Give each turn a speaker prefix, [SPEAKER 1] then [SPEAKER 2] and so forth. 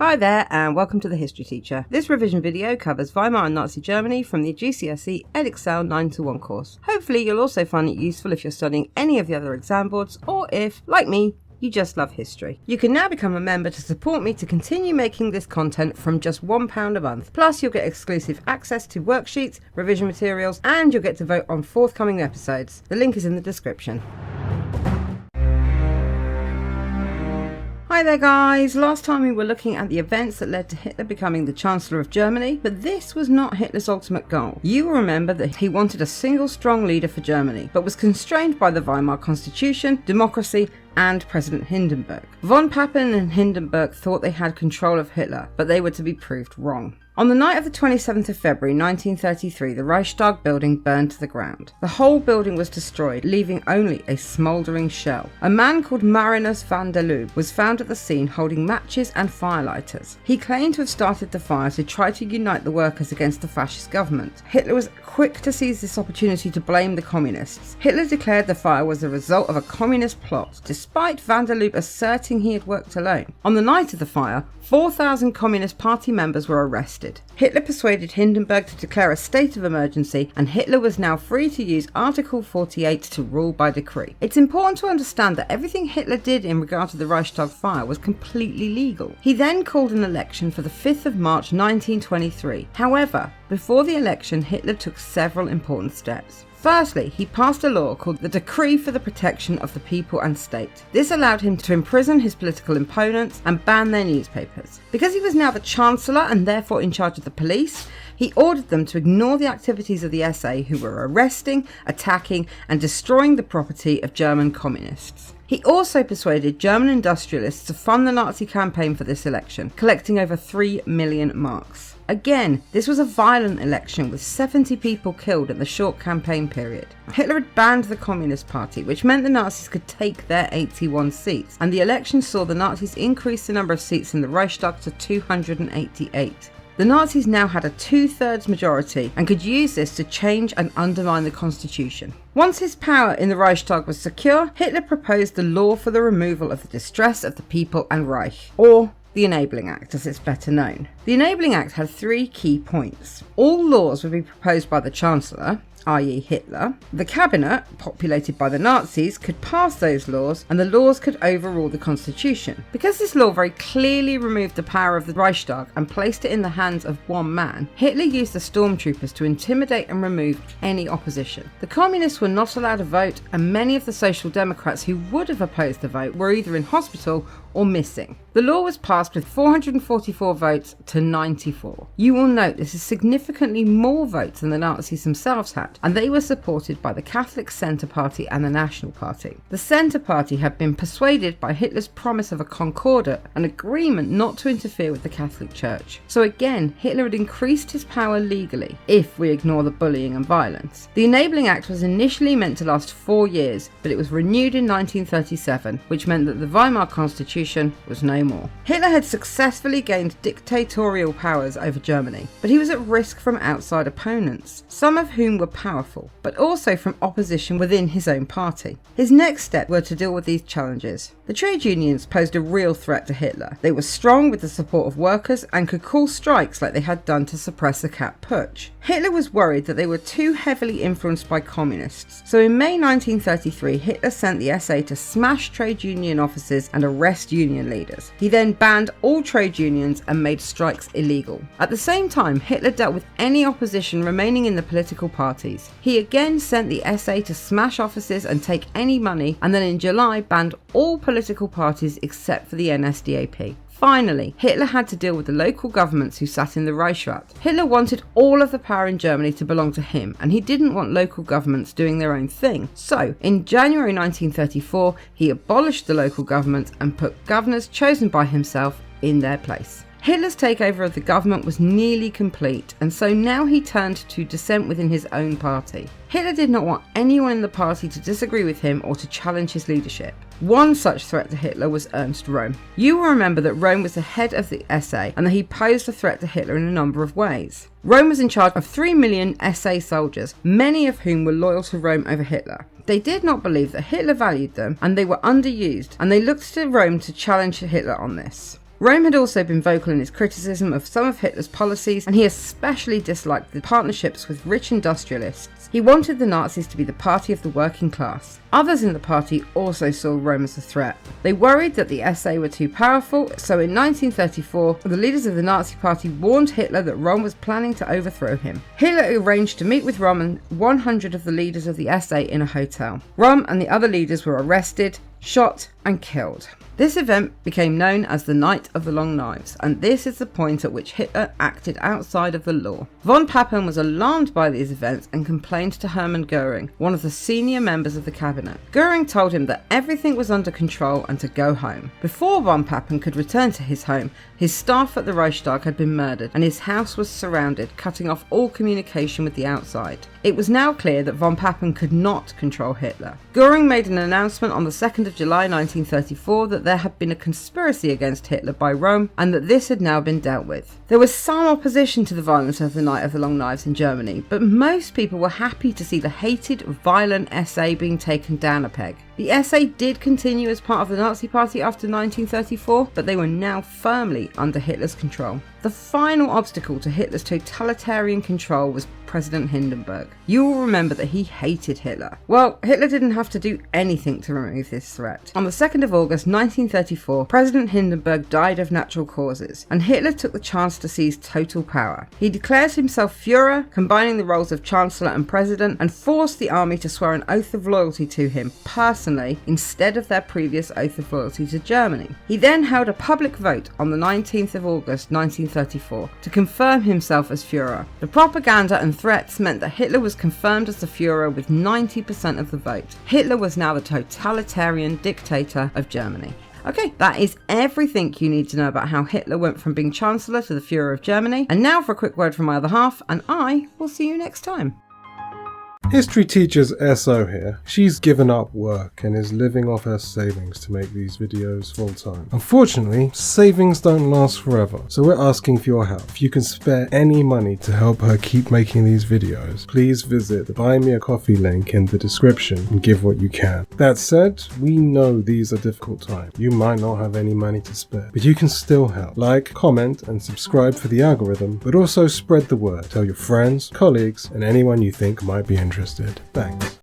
[SPEAKER 1] Hi there and welcome to the History Teacher. This revision video covers Weimar and Nazi Germany from the GCSE Edexcel 9-1 course. Hopefully you'll also find it useful if you're studying any of the other exam boards or if, like me, you just love history. You can now become a member to support me to continue making this content from just £1 a month. Plus you'll get exclusive access to worksheets, revision materials, and you'll get to vote on forthcoming episodes. The link is in the description. Hi there guys, last time we were looking at the events that led to Hitler becoming the Chancellor of Germany, but this was not Hitler's ultimate goal. You will remember that he wanted a single strong leader for Germany, but was constrained by the Weimar Constitution, democracy, and President Hindenburg. Von Papen and Hindenburg thought they had control of Hitler, but they were to be proved wrong. On the night of the 27th of February 1933, the Reichstag building burned to the ground. The whole building was destroyed, leaving only a smouldering shell. A man called Marinus van der Lubbe was found at the scene holding matches and firelighters. He claimed to have started the fire to try to unite the workers against the fascist government. Hitler was quick to seize this opportunity to blame the communists. Hitler declared the fire was the result of a communist plot, despite van der Lubbe asserting he had worked alone. On the night of the fire, 4,000 Communist Party members were arrested. Hitler persuaded Hindenburg to declare a state of emergency, and Hitler was now free to use Article 48 to rule by decree. It's important to understand that everything Hitler did in regard to the Reichstag fire was completely legal. He then called an election for the 5th of March 1923. However, before the election, Hitler took several important steps. Firstly, he passed a law called the Decree for the Protection of the People and State. This allowed him to imprison his political opponents and ban their newspapers. Because he was now the Chancellor and therefore in charge of the police, he ordered them to ignore the activities of the SA, who were arresting, attacking, and destroying the property of German communists. He also persuaded German industrialists to fund the Nazi campaign for this election, collecting over 3 million marks. Again, this was a violent election with 70 people killed in the short campaign period. Hitler had banned the Communist Party, which meant the Nazis could take their 81 seats, and the election saw the Nazis increase the number of seats in the Reichstag to 288. The Nazis now had a 2/3 majority and could use this to change and undermine the constitution. Once his power in the Reichstag was secure, Hitler proposed the law for the removal of the distress of the people and Reich, or the Enabling Act as it's better known. The Enabling Act had 3 key points. All laws would be proposed by the Chancellor, i.e. Hitler. The cabinet, populated by the Nazis, could pass those laws, and the laws could overrule the constitution. Because this law very clearly removed the power of the Reichstag and placed it in the hands of one man, Hitler used the stormtroopers to intimidate and remove any opposition. The communists were not allowed to vote, and many of the Social Democrats who would have opposed the vote were either in hospital or missing. The law was passed with 444 votes to 94. You will note this is significantly more votes than the Nazis themselves had, and they were supported by the Catholic Centre Party and the National Party. The Centre Party had been persuaded by Hitler's promise of a concordat, an agreement not to interfere with the Catholic Church. So again, Hitler had increased his power legally, if we ignore the bullying and violence. The Enabling Act was initially meant to last 4 years, but it was renewed in 1937, which meant that the Weimar Constitution was no more. Hitler had successfully gained dictatorial powers over Germany, but he was at risk from outside opponents, some of whom were powerful, but also from opposition within his own party. His next step were to deal with these challenges. The trade unions posed a real threat to Hitler. They were strong with the support of workers and could call strikes like they had done to suppress the Kapp Putsch. Hitler was worried that they were too heavily influenced by communists, so in May 1933 Hitler sent the SA to smash trade union offices and arrest union leaders. He then banned all trade unions and made strikes illegal. At the same time, Hitler dealt with any opposition remaining in the political parties. He again sent the SA to smash offices and take any money, and then in July banned all political parties except for the NSDAP. Finally, Hitler had to deal with the local governments who sat in the Reichsrat. Hitler wanted all of the power in Germany to belong to him, and he didn't want local governments doing their own thing. So, in January 1934, he abolished the local government and put governors chosen by himself in their place. Hitler's takeover of the government was nearly complete, and so now he turned to dissent within his own party. Hitler did not want anyone in the party to disagree with him or to challenge his leadership. One such threat to Hitler was Ernst Röhm. You will remember that Röhm was the head of the SA and that he posed a threat to Hitler in a number of ways. Röhm was in charge of 3 million SA soldiers, many of whom were loyal to Röhm over Hitler. They did not believe that Hitler valued them, and they were underused, and they looked to Röhm to challenge Hitler on this. Rome had also been vocal in his criticism of some of Hitler's policies, and he especially disliked the partnerships with rich industrialists. He wanted the Nazis to be the party of the working class. Others in the party also saw Rome as a threat. They worried that the SA were too powerful, so in 1934, the leaders of the Nazi party warned Hitler that Rome was planning to overthrow him. Hitler arranged to meet with Rome and 100 of the leaders of the SA in a hotel. Rome and the other leaders were arrested, shot and killed. This event became known as the Night of the Long Knives, and this is the point at which Hitler acted outside of the law. Von Papen was alarmed by these events and complained to Hermann Göring, one of the senior members of the cabinet. Göring told him that everything was under control and to go home. Before von Papen could return to his home, his staff at the Reichstag had been murdered and his house was surrounded, cutting off all communication with the outside. It was now clear that von Papen could not control Hitler. Göring made an announcement on the 2nd of July 1934 that there had been a conspiracy against Hitler by Rome and that this had now been dealt with. There was some opposition to the violence of the Night of the Long Knives in Germany, but most people were happy to see the hated, violent SA being taken down a peg. The SA did continue as part of the Nazi Party after 1934, but they were now firmly under Hitler's control. The final obstacle to Hitler's totalitarian control was President Hindenburg. You will remember that he hated Hitler. Well, Hitler didn't have to do anything to remove this threat. On the 2nd of August 1934, President Hindenburg died of natural causes, and Hitler took the chance to seize total power. He declares himself Fuhrer, combining the roles of Chancellor and President, and forced the army to swear an oath of loyalty to him personally instead of their previous oath of loyalty to Germany. He then held a public vote on the 19th of August 1934 to confirm himself as Fuhrer. The propaganda and threats meant that Hitler was confirmed as the Fuhrer with 90% of the vote. Hitler was now the totalitarian dictator of Germany. Okay, that is everything you need to know about how Hitler went from being Chancellor to the Fuhrer of Germany. And now for a quick word from my other half, and I will see you next time.
[SPEAKER 2] History teacher's SO here. She's given up work and is living off her savings to make these videos full time. Unfortunately, savings don't last forever, so we're asking for your help. If you can spare any money to help her keep making these videos, please visit the Buy Me a Coffee link in the description and give what you can. That said, we know these are difficult times. You might not have any money to spare, but you can still help. Like, comment and subscribe for the algorithm, but also spread the word. Tell your friends, colleagues, and anyone you think might be interested. Thanks.